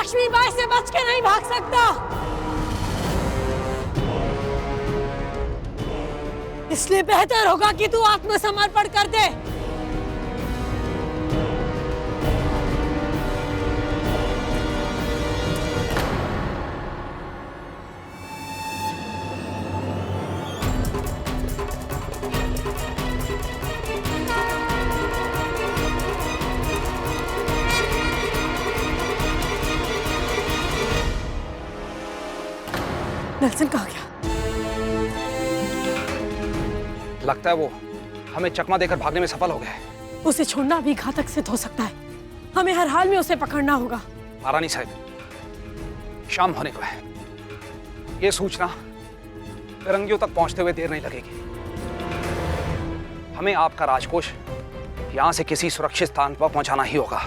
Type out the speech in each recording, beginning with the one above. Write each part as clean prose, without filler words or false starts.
लक्ष्मीबाई से बच के नहीं भाग सकता। इसलिए बेहतर होगा कि तू आत्मसमर्पण कर दे। नेल्सन कहाँ गया? लगता है वो हमें चकमा देकर भागने में सफल हो गया है। उसे छोड़ना भी घातक सिद्ध हो सकता है। हमें हर हाल में उसे पकड़ना होगा। महारानी साहब, शाम होने को है। ये सूचना फिरंगियों तक पहुंचते हुए देर नहीं लगेगी। हमें आपका राजकोष यहां से किसी सुरक्षित स्थान पर पहुंचाना ही होगा।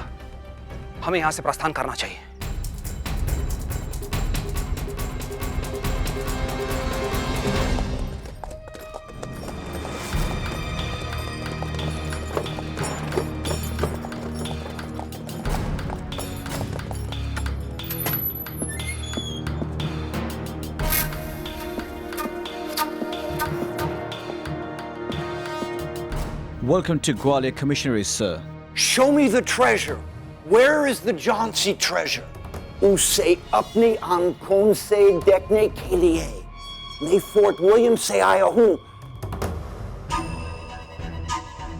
हमें यहां से प्रस्थान करना चाहिए। Welcome to Gwalior Commissionary, sir. Show me the treasure. Where is the Jhansi treasure? उसे अपनी आंखों से देखने के लिए मैं फोर्ट विलियम से आया हूं।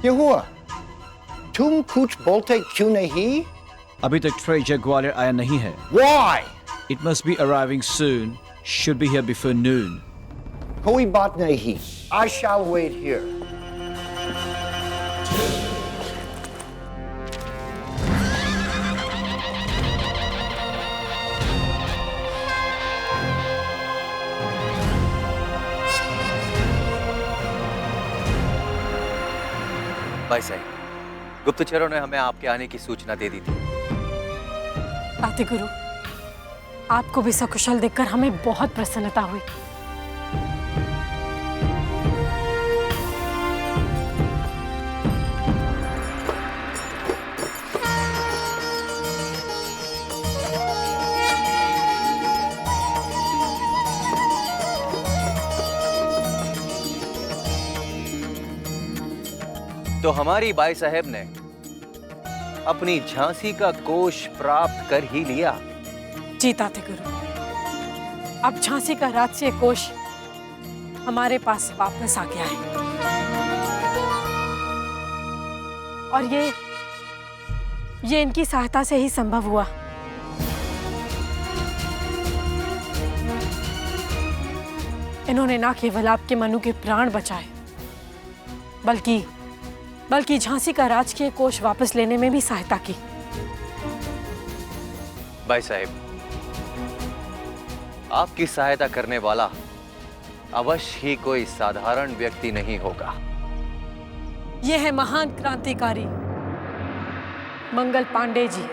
क्या हुआ? तुम कुछ बोलते क्यों नहीं? अभी तक treasure ग्वालियर आया नहीं है। Why? It must be arriving soon. Should be here before noon. कोई बात नहीं। I shall wait here. भाई साहब, गुप्तचरों ने हमें आपके आने की सूचना दे दी थी। आते गुरु, आपको भी सकुशल देखकर हमें बहुत प्रसन्नता हुई। तो हमारी बाई साहब ने अपनी झांसी का कोष प्राप्त कर ही लिया। जी ताते गुरु, अब झांसी का राजस्व कोष हमारे पास वापस आ गया है। और ये इनकी सहायता से ही संभव हुआ। इन्होंने ना केवल आपके मनु के प्राण बचाए, बल्कि झांसी का राजकीय कोष वापस लेने में भी सहायता की। भाई साहब, आपकी सहायता करने वाला अवश्य ही कोई साधारण व्यक्ति नहीं होगा। यह है महान क्रांतिकारी मंगल पांडे जी।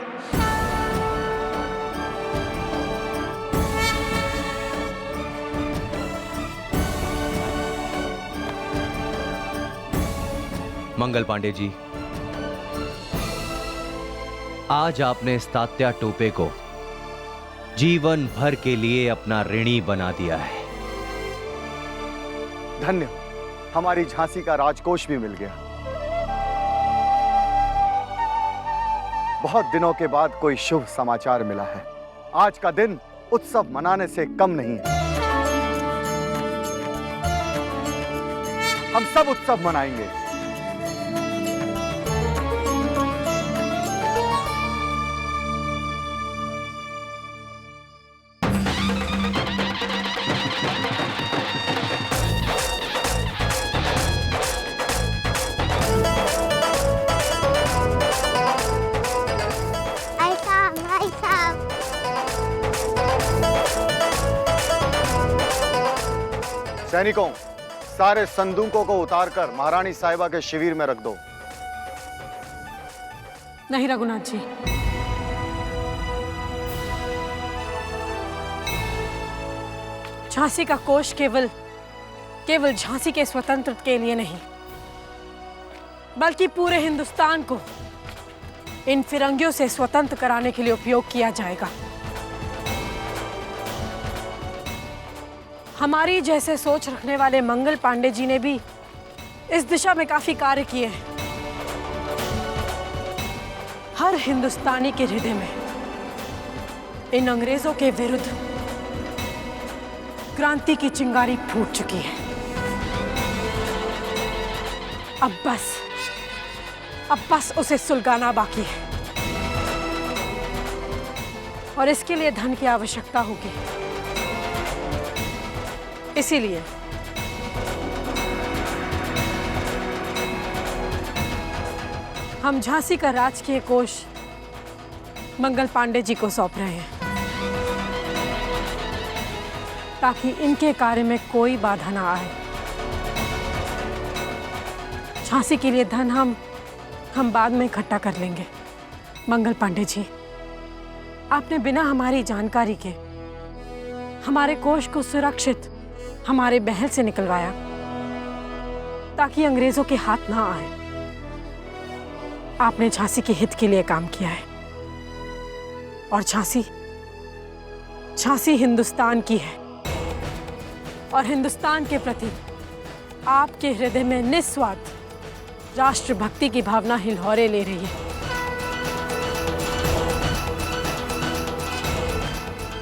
मंगल पांडे जी, आज आपने इस तात्या टोपे को जीवन भर के लिए अपना ऋणी बना दिया है। धन्य, हमारी झांसी का राजकोष भी मिल गया। बहुत दिनों के बाद कोई शुभ समाचार मिला है। आज का दिन उत्सव मनाने से कम नहीं है। हम सब उत्सव मनाएंगे। सैनिकों, सारे संदूकों को उतारकर महारानी साहिबा के शिविर में रख दो। नहीं रघुनाथ जी, झांसी का कोष केवल झांसी के स्वतंत्र के लिए नहीं, बल्कि पूरे हिंदुस्तान को इन फिरंगियों से स्वतंत्र कराने के लिए उपयोग किया जाएगा। हमारी जैसे सोच रखने वाले मंगल पांडे जी ने भी इस दिशा में काफी कार्य किए हैं। हर हिंदुस्तानी के हृदय में इन अंग्रेजों के विरुद्ध क्रांति की चिंगारी फूट चुकी है। अब बस उसे सुलगाना बाकी है और इसके लिए धन की आवश्यकता होगी। इसीलिए हम झांसी का राजकीय कोष मंगल पांडे जी को सौंप रहे हैं ताकि इनके कार्य में कोई बाधा ना आए। झांसी के लिए धन हम बाद में इकट्ठा कर लेंगे। मंगल पांडे जी, आपने बिना हमारी जानकारी के हमारे कोष को सुरक्षित हमारे महल से निकलवाया ताकि अंग्रेजों के हाथ ना आए। आपने झांसी के हित के लिए काम किया है और झांसी हिंदुस्तान की है और हिंदुस्तान के प्रति आपके हृदय में निस्वार्थ राष्ट्रभक्ति की भावना हिलहौरे ले रही है।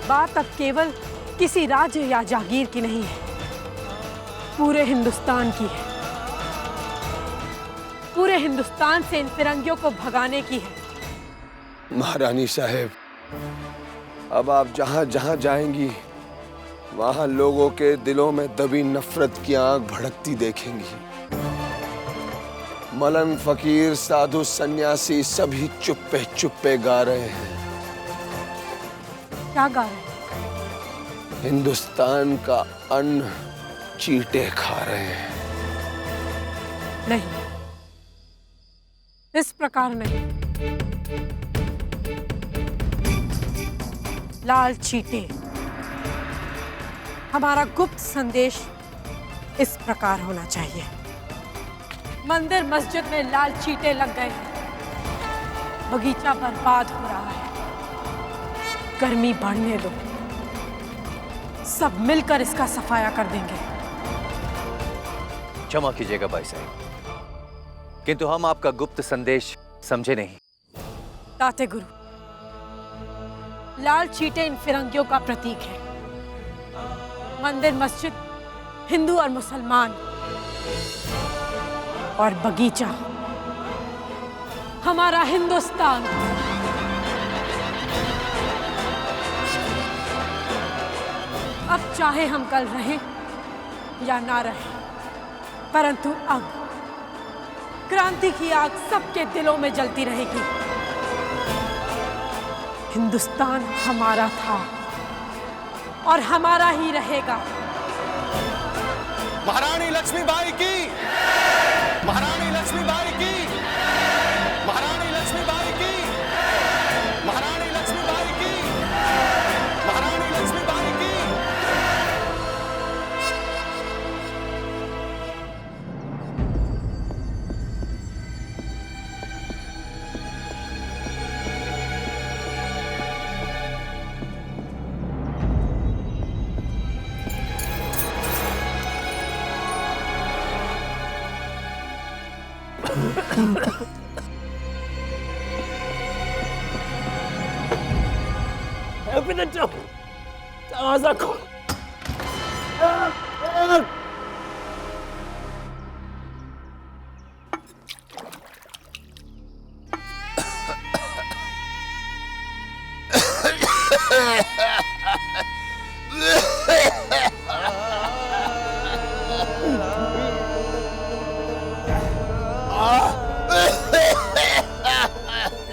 बात अब केवल किसी राज्य या जागीर की नहीं है, पूरे हिंदुस्तान की है। पूरे हिंदुस्तान से इन फिरंगियों को भगाने की है। महारानी साहब, अब आप जहां जहां जाएंगी वहां लोगों के दिलों में दबी नफरत की आग भड़कती देखेंगी। मलंग फकीर साधु सन्यासी सभी चुप्पे चुप्पे गा रहे हैं। क्या गा रहे हैं? हिंदुस्तान का अन्न चींटे खा रहे हैं। नहीं, इस प्रकार नहीं। लाल चीटे, हमारा गुप्त संदेश इस प्रकार होना चाहिए। मंदिर मस्जिद में लाल चीटे लग गए हैं, बगीचा बर्बाद हो रहा है। गर्मी बढ़ने दो, सब मिलकर इसका सफाया कर देंगे। क्षमा कीजिएगा भाई साहब, किंतु हम आपका गुप्त संदेश समझे नहीं। ताते गुरु, लाल चीटे इन फिरंगियों का प्रतीक है। मंदिर मस्जिद हिंदू और मुसलमान, और बगीचा हमारा हिंदुस्तान। अब चाहे हम कल रहें या ना रहें, परंतु अब क्रांति की आग सबके दिलों में जलती रहेगी। हिंदुस्तान हमारा था और हमारा ही रहेगा। महारानी लक्ष्मीबाई की, महारानी लक्ष्मीबाई की, महारानी लक्ष्मीबाई की, महारानी लक्ष्मीबाई की, महारानी लक्ष्मीबाई की। दरवाजा खोल।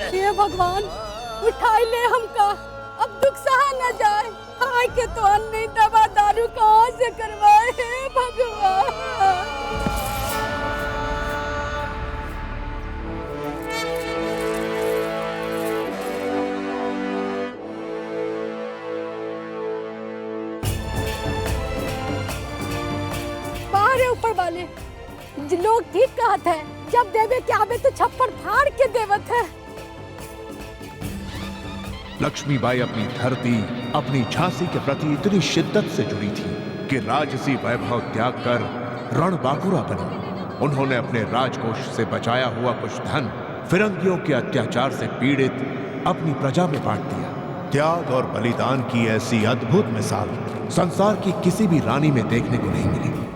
हे भगवान, उठाई ले हमका, अब दुख सहा न जाए। हाय के तो अन्न नहीं, दवा दारू कहाँ से करवाए? हे भगवान। बाहर ऊपर वाले लोग ठीक कहते हैं, जब देवे के आवे तो छप्पर फाड़ के देवत है। लक्ष्मीबाई अपनी धरती, अपनी झांसी के प्रति इतनी शिद्दत से जुड़ी थी कि राजसी वैभव त्याग कर रणबांकुरा बनी। उन्होंने अपने राजकोष से बचाया हुआ कुछ धन फिरंगियों के अत्याचार से पीड़ित अपनी प्रजा में बांट दिया। त्याग और बलिदान की ऐसी अद्भुत मिसाल संसार की किसी भी रानी में देखने को नहीं मिली।